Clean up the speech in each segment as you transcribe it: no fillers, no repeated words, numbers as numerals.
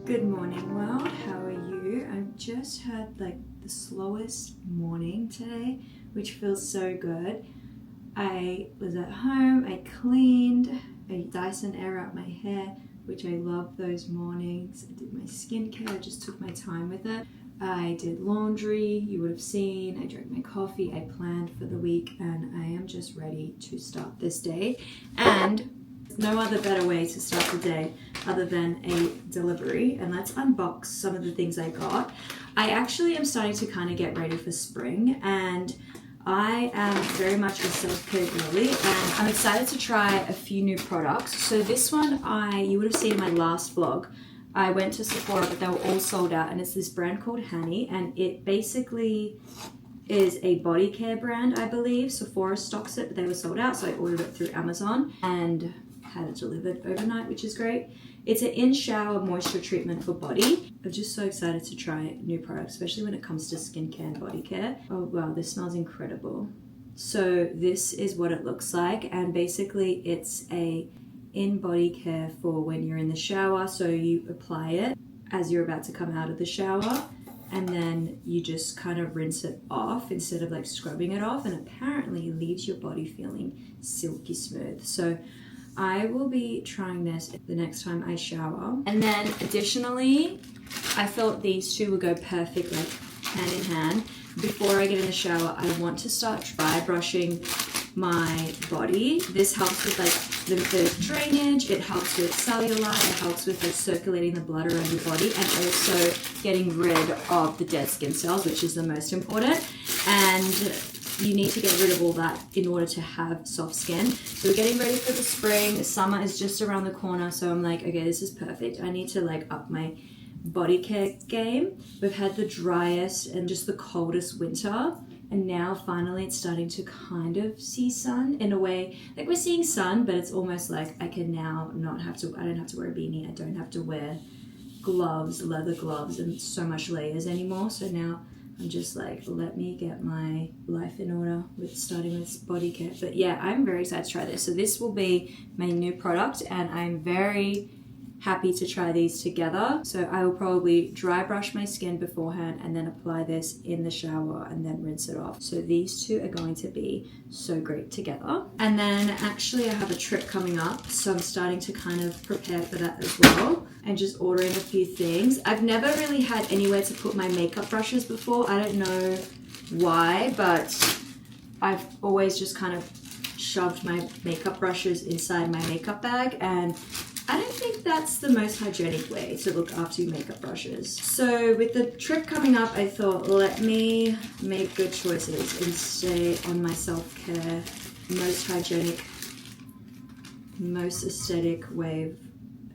Good morning world, how are you? I've just had like the slowest morning today, which feels so good. I was at home, I cleaned, I Dyson air out my hair, which I love those mornings. I did my skincare, I just took my time with it. I did laundry, you would have seen, I drank my coffee, I planned for the week, and I am just ready to start this day. And no other better way to start the day other than a delivery, and let's unbox some of the things I got. I actually am starting to kind of get ready for spring, and I am very much a self-care girly, and I'm excited to try a few new products. So this one you would have seen in my last vlog. I went to Sephora, but they were all sold out, and it's this brand called Honey, and it basically is a body care brand, I believe. Sephora stocks it, but they were sold out, so I ordered it through Amazon and had it delivered overnight, which is great. It's an in-shower moisture treatment for body. I'm just so excited to try new products, especially when it comes to skincare and body care. Oh wow, this smells incredible. So this is what it looks like, and basically it's a in-body care for when you're in the shower. So you apply it as you're about to come out of the shower, and then you just kind of rinse it off instead of like scrubbing it off, and apparently leaves your body feeling silky smooth. So I will be trying this the next time I shower. And then additionally, I thought these two would go perfect, like hand in hand. Before I get in the shower, I want to start dry brushing my body. This helps with like the drainage, it helps with cellulite, it helps with like circulating the blood around your body, and also getting rid of the dead skin cells, which is the most important. And you need to get rid of all that in order to have soft skin. So we're getting ready for the spring. Summer is just around the corner, so I'm like, okay, this is perfect. I need to like up my body care game. We've had the driest and just the coldest winter, and now finally it's starting to kind of see sun in a way. Like we're seeing sun, but it's almost like I can now I don't have to wear a beanie, I don't have to wear gloves, leather gloves, and so much layers anymore. So now I'm just like, let me get my life in order with starting with body care. But yeah, I'm very excited to try this. So this will be my new product, and I'm very happy to try these together. So I will probably dry brush my skin beforehand and then apply this in the shower and then rinse it off. So these two are going to be so great together. And then actually I have a trip coming up, so I'm starting to kind of prepare for that as well, and just ordering a few things. I've never really had anywhere to put my makeup brushes before. I don't know why, but I've always just kind of shoved my makeup brushes inside my makeup bag, and I don't think that's the most hygienic way to look after your makeup brushes. So with the trip coming up, I thought, let me make good choices and stay on my self-care, most hygienic, most aesthetic way.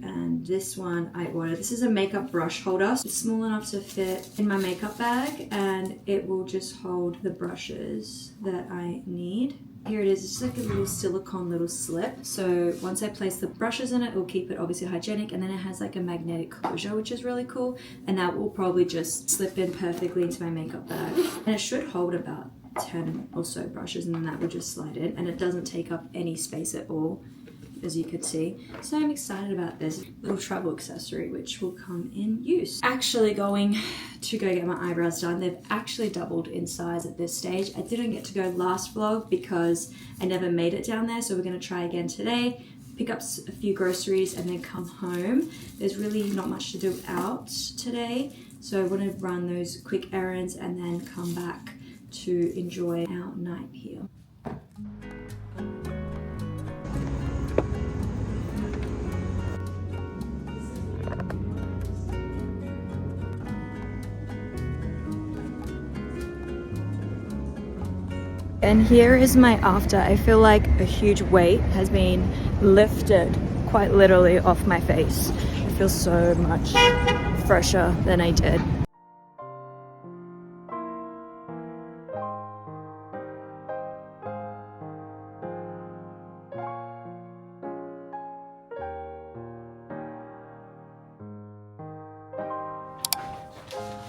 And this one I ordered. This is a makeup brush holder. It's small enough to fit in my makeup bag, and it will just hold the brushes that I need. Here it is, it's like a little silicone little slip. So once I place the brushes in it, it will keep it obviously hygienic, and then it has like a magnetic closure, which is really cool. And that will probably just slip in perfectly into my makeup bag. And it should hold about 10 or so brushes, and then that will just slide in, and it doesn't take up any space at all, as you could see. So I'm excited about this little travel accessory, which will come in use. Actually going to go get my eyebrows done. They've actually doubled in size at this stage. I didn't get to go last vlog because I never made it down there, so we're gonna try again today, pick up a few groceries, and then come home. There's really not much to do out today, so I want to run those quick errands and then come back to enjoy our night here. And here is my after. I feel like a huge weight has been lifted quite literally off my face. I feel so much fresher than I did.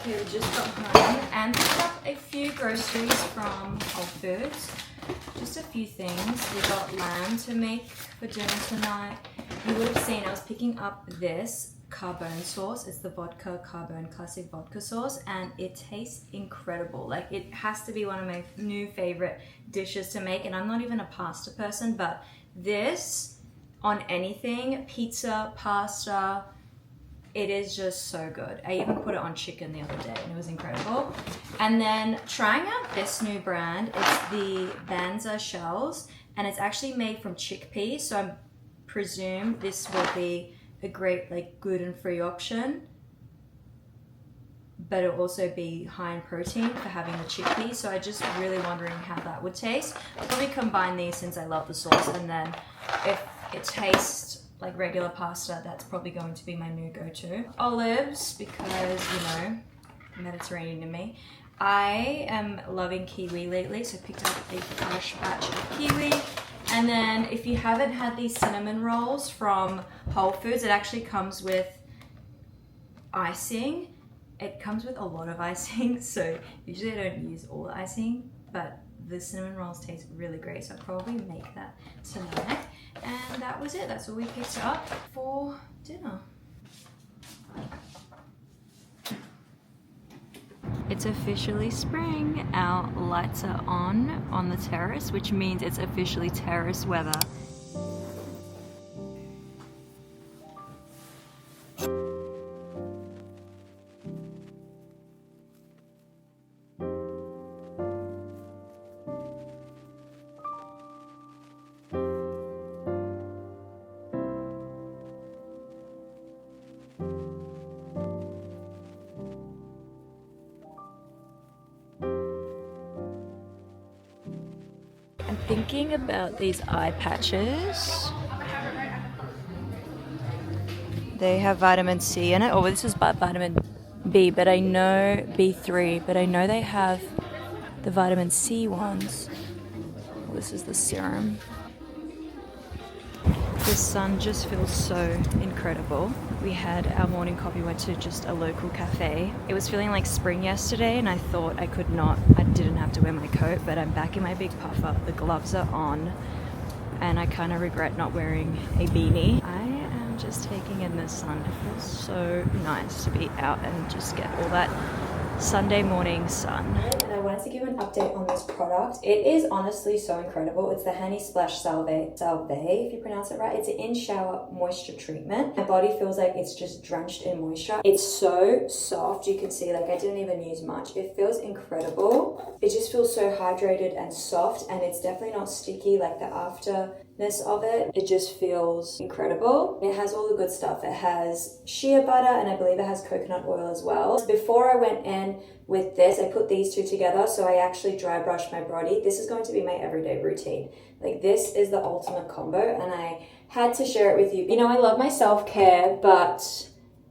Okay, we just got home and picked up a few groceries from Whole Foods. Just a few things. We got lamb to make for dinner tonight. You would have seen I was picking up this carbone sauce. It's the vodka carbone classic vodka sauce and it tastes incredible. Like it has to be one of my new favorite dishes to make, and I'm not even a pasta person, but this on anything, pizza, pasta, it is just so good. I even put it on chicken the other day and it was incredible. And then trying out this new brand, it's the Banza shells and it's actually made from chickpeas. So I presume this will be a great like gluten-free option, but it'll also be high in protein for having the chickpeas. So I'm just really wondering how that would taste. I'll probably combine these since I love the sauce, and then if it tastes like regular pasta, that's probably going to be my new go-to. Olives, because you know, Mediterranean to me. I am loving kiwi lately, so I picked up a fresh batch of kiwi. And then if you haven't had these cinnamon rolls from Whole Foods, it actually comes with icing. It comes with a lot of icing, so usually I don't use all the icing, but the cinnamon rolls taste really great, so I'll probably make that tonight. And that was it. That's all we picked up for dinner. It's officially spring. Our lights are on the terrace, which means it's officially terrace weather. I'm thinking about these eye patches. They have vitamin C in it. Oh, this is vitamin B, but I know B3, but I know they have the vitamin C ones. Oh, this is the serum. The sun just feels so incredible. We had our morning coffee, went to just a local cafe. It was feeling like spring yesterday and I thought I didn't have to wear my coat, but I'm back in my big puffer. The gloves are on and I kind of regret not wearing a beanie. I am just taking in the sun. It feels so nice to be out and just get all that Sunday morning sun. And I wanted to give an update on this product. It is honestly so incredible. It's the Honey Splash Salve, if you pronounce it right. It's an in-shower moisture treatment. My body feels like it's just drenched in moisture. It's so soft. You can see, like, I didn't even use much. It feels incredible. It just feels so hydrated and soft, and it's definitely not sticky like the afterness of it. It just feels incredible. It has all the good stuff. It has shea butter and I believe it has coconut oil as well. Before I went in with this, I put these two together, so I actually dry brushed my body. This is going to be my everyday routine. Like, this is the ultimate combo, and I had to share it with you. You know, I love my self-care, but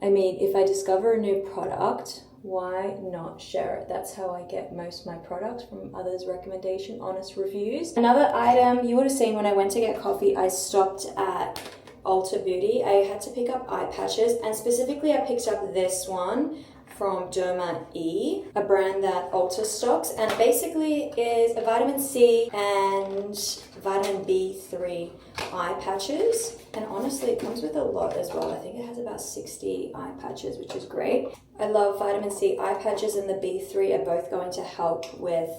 I mean, if I discover a new product, why not share it? That's how I get most of my products, from others' recommendation, honest reviews. Another item you would have seen when I went to get coffee, I stopped at Ulta Beauty. I had to pick up eye patches, and specifically I picked up this one from Derma E, a brand that Ulta stocks, and basically is a vitamin C and vitamin B3 eye patches. And honestly, it comes with a lot as well. I think it has about 60 eye patches, which is great. I love vitamin C eye patches, and the B3 are both going to help with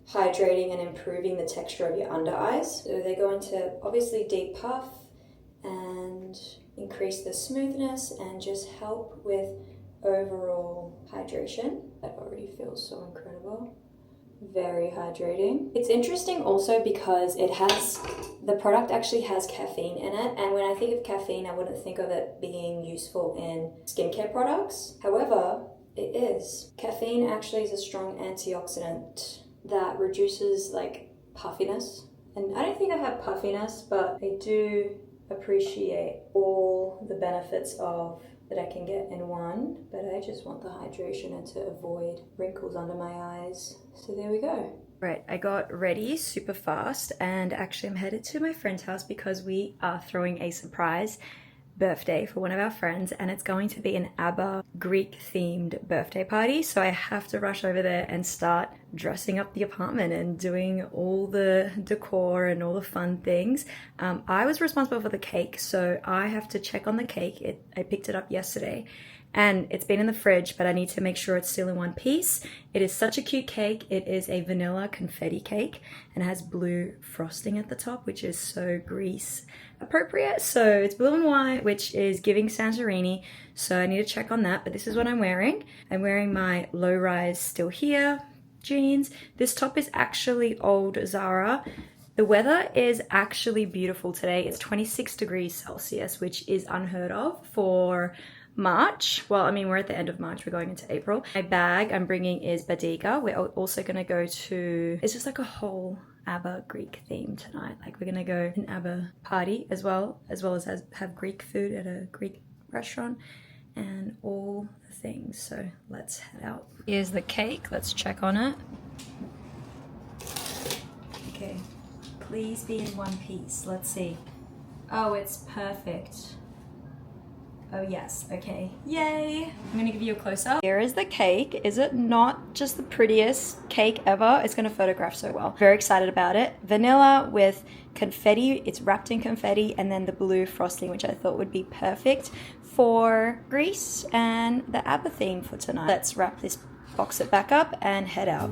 hydrating and improving the texture of your under eyes. So they're going to obviously depuff and increase the smoothness and just help with overall hydration. That already feels so incredible. Very hydrating. It's interesting also because the product actually has caffeine in it, and when I think of caffeine, I wouldn't think of it being useful in skincare products. However, it is. Caffeine actually is a strong antioxidant that reduces like puffiness. And I don't think I have puffiness, but I do appreciate all the benefits of that I can get in one, but I just want the hydration and to avoid wrinkles under my eyes. So there we go. Right, I got ready super fast and actually I'm headed to my friend's house because we are throwing a surprise birthday for one of our friends, and it's going to be an ABBA Greek themed birthday party. So I have to rush over there and start dressing up the apartment and doing all the decor and all the fun things. I was responsible for the cake, so I have to check on the cake. I picked it up yesterday and it's been in the fridge, but I need to make sure it's still in one piece. It is such a cute cake. It is a vanilla confetti cake and it has blue frosting at the top, which is so Greece appropriate. So it's blue and white, which is giving Santorini. So I need to check on that, but this is what I'm wearing. I'm wearing my low-rise Still Here jeans. This top is actually old Zara. The weather is actually beautiful today. It's 26 degrees Celsius, which is unheard of for March. Well, I mean, we're at the end of March, we're going into April. My bag I'm bringing is Badiga. We're also gonna go to, it's just like a whole ABBA Greek theme tonight. Like we're gonna go to an ABBA party as well as have Greek food at a Greek restaurant and all the things. So let's head out. Here's the cake, let's check on it. Okay, please be in one piece, let's see. Oh, it's perfect. Oh yes, okay, yay. I'm gonna give you a close-up. Here is the cake. Is it not just the prettiest cake ever? It's gonna photograph so well. Very excited about it. Vanilla with confetti, it's wrapped in confetti, and then the blue frosting, which I thought would be perfect for Greece and the ABBA theme for tonight. Let's wrap this, box it back up and head out.